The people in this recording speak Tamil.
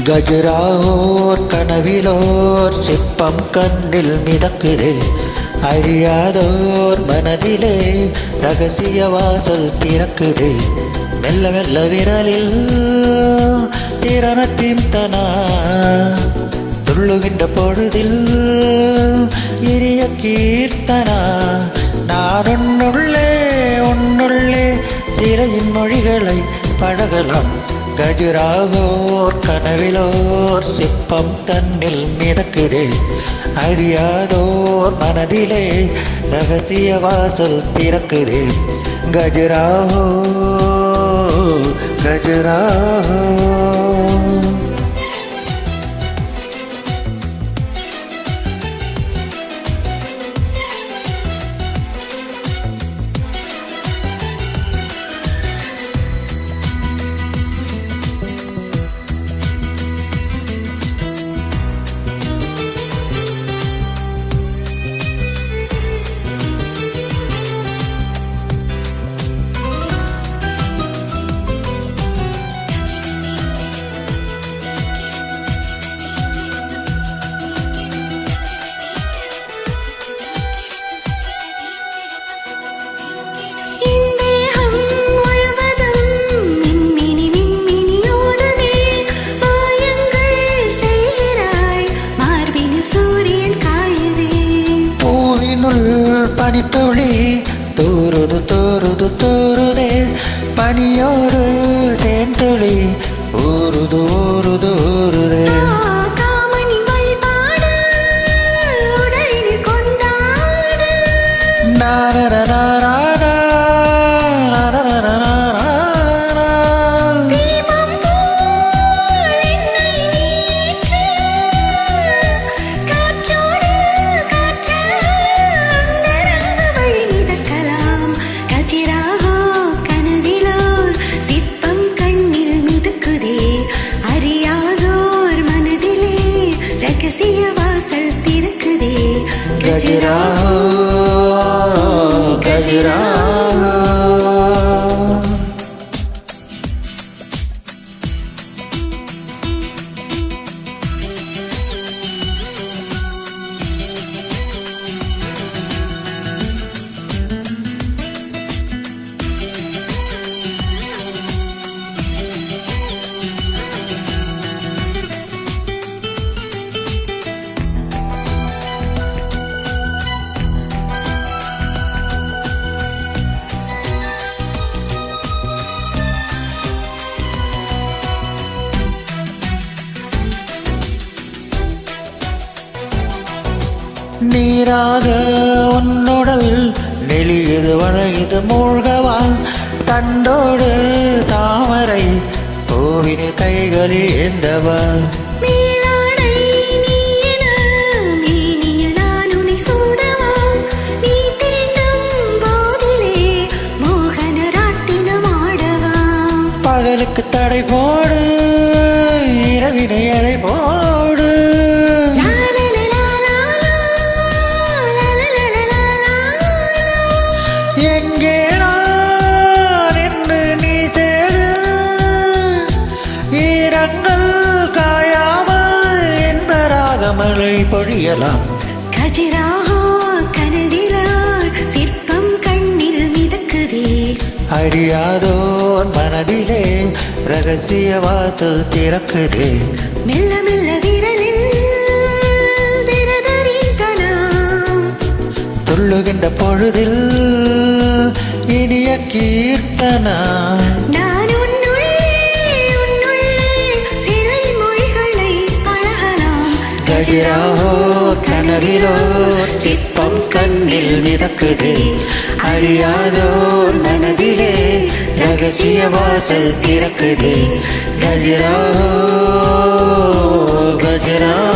கஜராவோர் கனவிலோர் சிற்பம் கண்ணில் மிதக்குதே, அறியாதோர் மனதிலே ரகசிய வாசல் திறக்குதே. மெல்ல மெல்ல விரலில் திறனத்தின் தனா துள்ளுகின்ற பொழுதில் இரிய கீர்த்தனா. நான் உன்னுள்ளே சிறையின் மொழிகளை பழகலாம். கஜராவோர் கனவிலோர் சிற்பம் தன்னில் மிதக்குதே, அறியாதோர் மனதிலே ரகசிய வாசல் திறக்குதே. கஜராஹோ கஜராஹோ. பனித்துளி தூருது தூருது தூருதே, பனியோடு தேன்துளி ஊருது ஊருது ஊருதே. கஜராஹோ கஜராஹோ. நீராக உன்னுடல் நெளியது வளையது மூழ்கவா, தண்டோடு தாமரை பூவின் கைகளில் ஏந்தவா. பகலுக்கு தடை போடு, இரவினை அடை போடு. எங்கே நான் என்று நீ தேடு, ஈரங்கள் காயாமல் என்பராக மழை பொழியலாம். கஜராஹோ கனவிலோர் சிற்பம் கண்ணில் மிதக்குதே, அறியாதோர் மனதிலே ரகசிய வாசல் திறக்குதே. மெல்ல மெல்ல விரலில் திறதறிந்தனம் துள்ளுகின்ற பொழுதில் இனிய கீர்த்தனா. நான் உன்னுள்ளே சிலை மொழிகளை பழகலாம். கஜராஹோ கனவிலோர் சிற்பம் கண்ணில் மிதக்குதே, அறியாதோர் மனதிலே ரகசிய வாசல் திறக்குதே. கஜராஹோ கஜராஹோ.